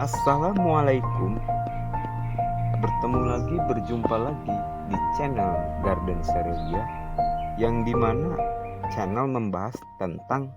Assalamualaikum. Berjumpa lagi di channel Garden Serelia, yang dimana channel membahas tentang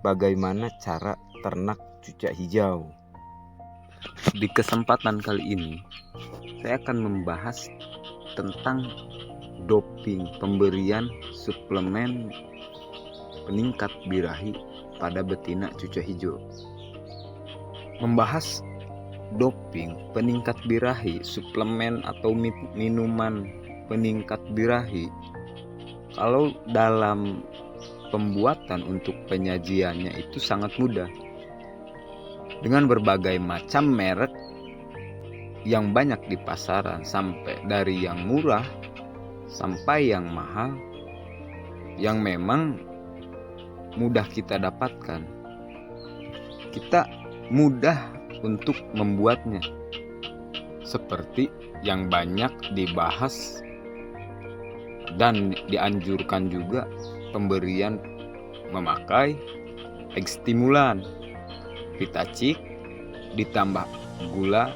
bagaimana cara ternak cucak hijau. Di kesempatan kali ini saya akan membahas tentang doping, pemberian suplemen peningkat birahi pada betina cucak hijau. Membahas doping, peningkat birahi, suplemen atau minuman peningkat birahi, kalau dalam pembuatan untuk penyajiannya itu sangat mudah, dengan berbagai macam merek yang banyak di pasaran, sampai dari yang murah sampai yang mahal, yang memang mudah kita dapatkan. Kita mudah untuk membuatnya, seperti yang banyak dibahas dan dianjurkan juga pemberian memakai stimulan vitacik ditambah gula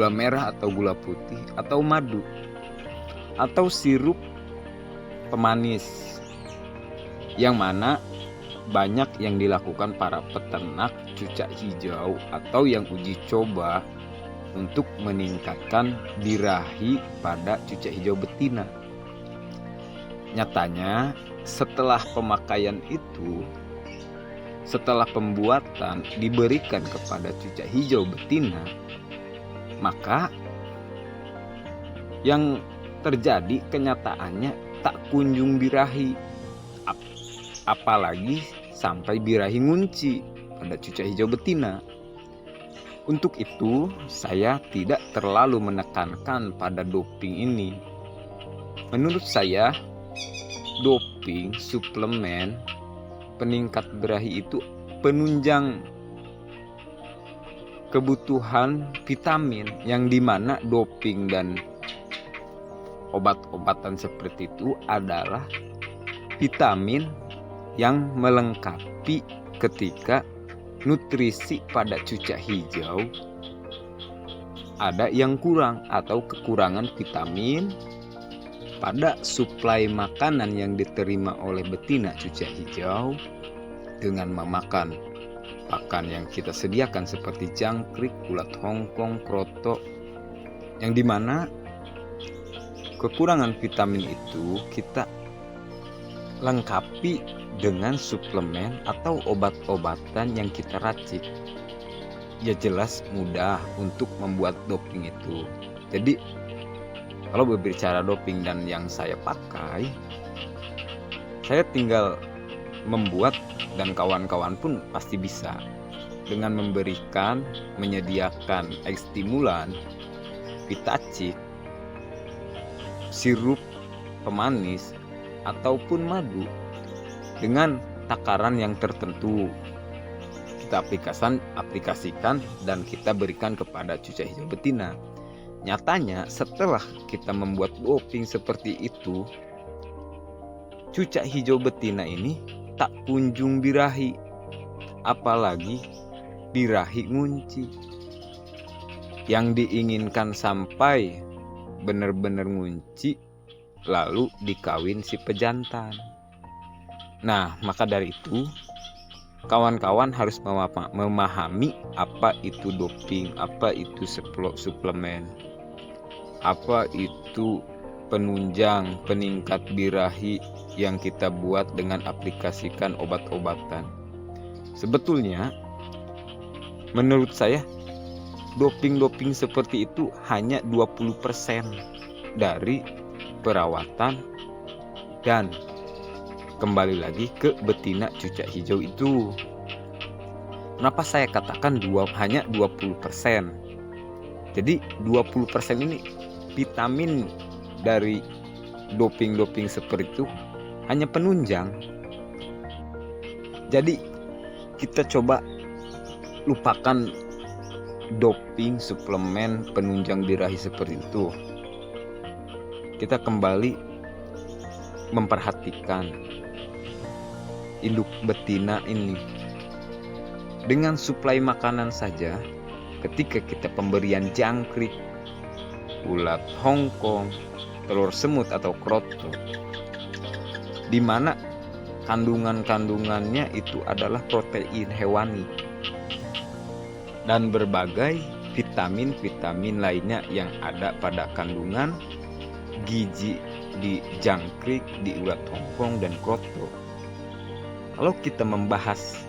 merah atau gula putih atau madu atau sirup pemanis, yang mana banyak yang dilakukan para peternak cucak hijau atau yang uji coba untuk meningkatkan birahi pada cucak hijau betina. Nyatanya setelah pemakaian itu, setelah pembuatan diberikan kepada cucak hijau betina, maka yang terjadi kenyataannya tak kunjung birahi, apalagi sampai birahi ngunci pada cucak hijau betina. Untuk itu saya tidak terlalu menekankan pada doping ini. Menurut saya, doping, suplemen peningkat birahi itu penunjang kebutuhan vitamin, yang dimana doping dan obat-obatan seperti itu adalah vitamin yang melengkapi ketika nutrisi pada cucak hijau ada yang kurang atau kekurangan vitamin pada suplai makanan yang diterima oleh betina cucak hijau dengan memakan pakan yang kita sediakan seperti jangkrik, ulat hongkong, kroto, yang dimana kekurangan vitamin itu kita lengkapi dengan suplemen atau obat-obatan yang kita racik. Ya jelas mudah untuk membuat doping itu. Jadi kalau berbicara doping dan yang saya pakai, saya tinggal membuat dan kawan-kawan pun pasti bisa, dengan memberikan, menyediakan stimulan, vitacik, sirup pemanis ataupun madu dengan takaran yang tertentu. Kita aplikasikan dan kita berikan kepada cucak hijau betina. Nyatanya setelah kita membuat doping seperti itu, cucak hijau betina ini tak kunjung birahi, apalagi birahi ngunci. Yang diinginkan sampai benar-benar ngunci, lalu dikawin si pejantan. Nah, maka dari itu kawan-kawan harus memahami apa itu doping, apa itu suplemen, apa itu penunjang peningkat birahi yang kita buat dengan aplikasikan obat-obatan. Sebetulnya menurut saya doping seperti itu hanya 20% dari perawatan dan kembali lagi ke betina cucak hijau itu. Kenapa saya katakan hanya 20%? Jadi 20% ini vitamin dari doping seperti itu hanya penunjang. Jadi kita coba lupakan doping, suplemen penunjang birahi seperti itu. Kita kembali memperhatikan induk betina ini. Dengan suplai makanan saja ketika kita pemberian jangkrik, ulat Hongkong, telur semut atau kroto, di mana kandungannya itu adalah protein hewani dan berbagai vitamin-vitamin lainnya yang ada pada kandungan gizi di jangkrik, di ulat Hongkong dan kroto. Kalau kita membahas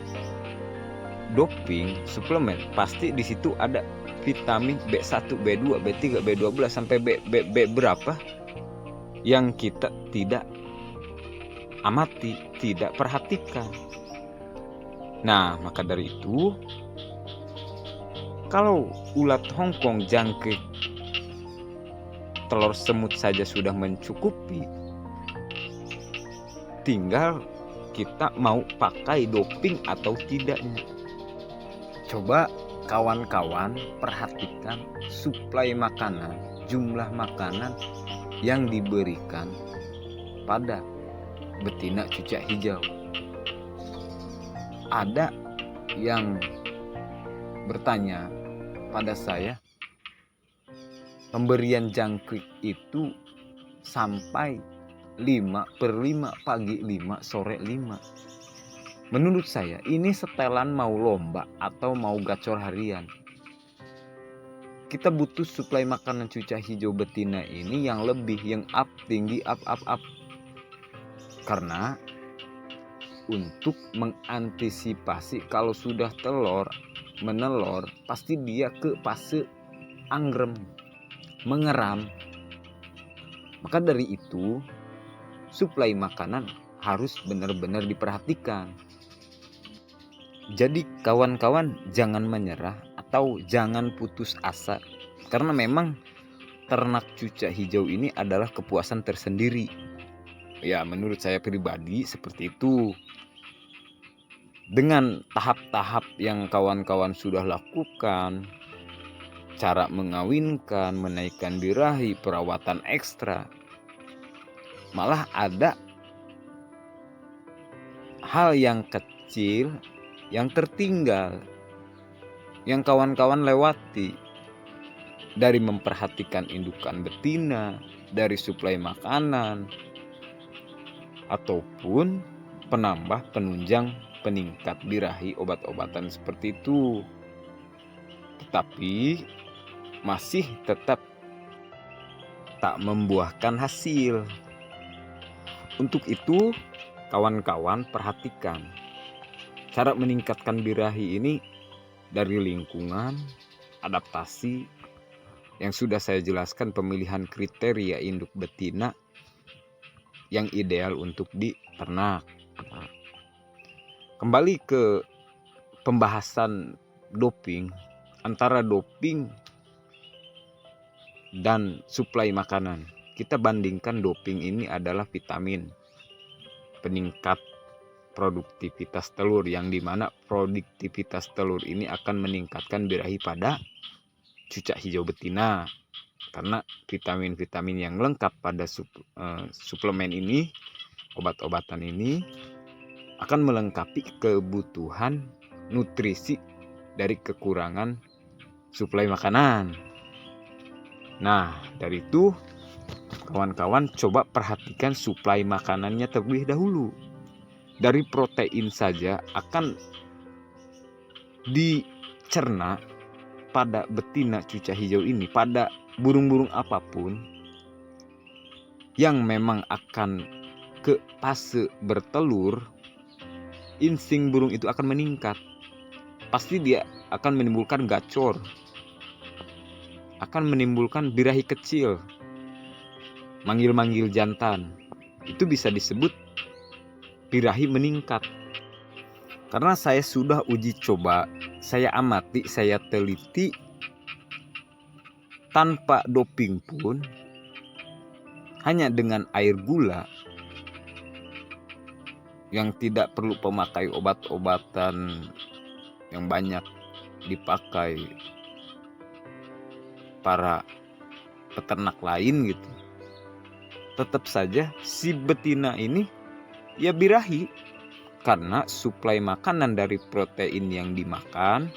doping suplemen, pasti di situ ada vitamin B1, B2, B3, B12 sampai B berapa yang kita tidak amati, tidak perhatikan. Nah, maka dari itu, kalau ulat Hongkong, jangkrik, telur semut saja sudah mencukupi, tinggal kita mau pakai doping atau tidaknya. Coba kawan-kawan perhatikan suplai makanan, jumlah makanan yang diberikan pada betina cucak hijau. Ada yang bertanya pada saya, pemberian jangkrik itu sampai 5/5, pagi 5, sore 5. Menurut saya ini setelan mau lomba atau mau gacor harian. Kita butuh suplai makanan cucak hijau betina ini yang lebih, yang up, tinggi, up. Karena untuk mengantisipasi kalau sudah menelor, pasti dia ke fase anggrem, mengeram. Maka dari itu, suplai makanan harus benar-benar diperhatikan. Jadi kawan-kawan jangan menyerah atau jangan putus asa. Karena memang ternak cucak hijau ini adalah kepuasan tersendiri. Ya, menurut saya pribadi seperti itu. Dengan tahap-tahap yang kawan-kawan sudah lakukan, cara mengawinkan, menaikkan birahi, perawatan ekstra, malah ada hal yang kecil yang tertinggal, yang kawan-kawan lewati, dari memperhatikan indukan betina, dari suplai makanan, ataupun penambah, penunjang, peningkat birahi, obat-obatan seperti itu. Tetapi masih tetap tak membuahkan hasil. Untuk itu kawan-kawan perhatikan cara meningkatkan birahi ini dari lingkungan, adaptasi yang sudah saya jelaskan, pemilihan kriteria induk betina yang ideal untuk diternak. Kembali ke pembahasan doping, antara doping dan suplai makanan. Kita bandingkan, doping ini adalah vitamin peningkat produktivitas telur, yang dimana produktivitas telur ini akan meningkatkan birahi pada cucak hijau betina. Karena vitamin-vitamin yang lengkap pada suplemen ini, obat-obatan ini, akan melengkapi kebutuhan nutrisi dari kekurangan suplai makanan. Nah, dari itu kawan-kawan coba perhatikan suplai makanannya terlebih dahulu. Dari protein saja akan dicerna pada betina cucak hijau ini, pada burung-burung apapun yang memang akan ke fase bertelur, insting burung itu akan meningkat. Pasti dia akan menimbulkan gacor, akan menimbulkan birahi kecil, manggil-manggil jantan. Itu bisa disebut birahi meningkat. Karena saya sudah uji coba, saya amati, saya teliti, tanpa doping pun, hanya dengan air gula yang tidak perlu pemakai obat-obatan yang banyak dipakai para peternak lain gitu, tetap saja si betina ini ya birahi. Karena suplai makanan dari protein yang dimakan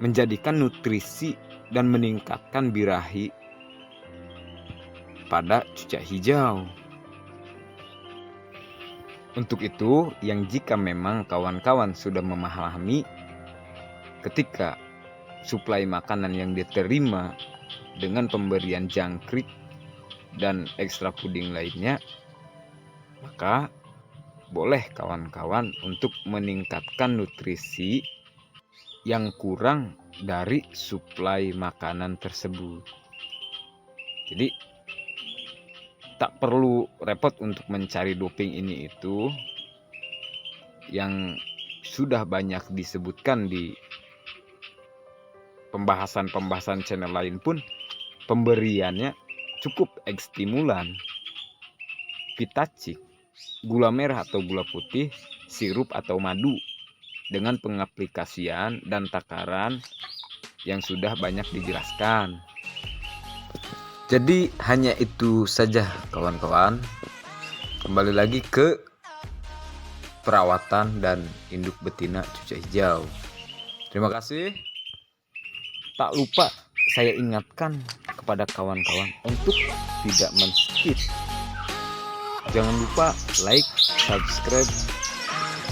menjadikan nutrisi dan meningkatkan birahi pada cucak hijau. Untuk itu, yang jika memang kawan-kawan sudah memahami ketika suplai makanan yang diterima dengan pemberian jangkrik dan ekstra puding lainnya, maka boleh kawan-kawan untuk meningkatkan nutrisi yang kurang dari suplai makanan tersebut. Jadi tak perlu repot untuk mencari doping ini itu, yang sudah banyak disebutkan di pembahasan channel lain pun pemberiannya cukup ekstimulan, vitacik, gula merah atau gula putih, sirup atau madu dengan pengaplikasian dan takaran yang sudah banyak dijelaskan. Jadi hanya itu saja kawan-kawan. Kembali lagi ke perawatan dan induk betina cucak hijau. Terima kasih. Tak lupa saya ingatkan kepada kawan-kawan untuk tidak men-skip. Jangan lupa like, subscribe,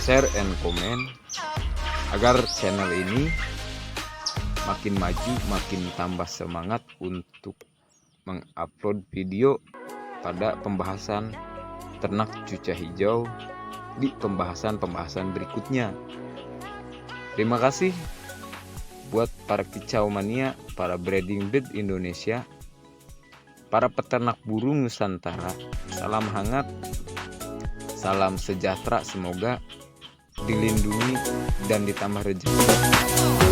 share, and comment agar channel ini makin maju, makin tambah semangat untuk mengupload video pada pembahasan ternak cucak hijau di pembahasan berikutnya. Terima kasih buat para kicau mania, para breeding bird Indonesia, para peternak burung Nusantara. Salam hangat, salam sejahtera, semoga dilindungi dan ditambah rezeki.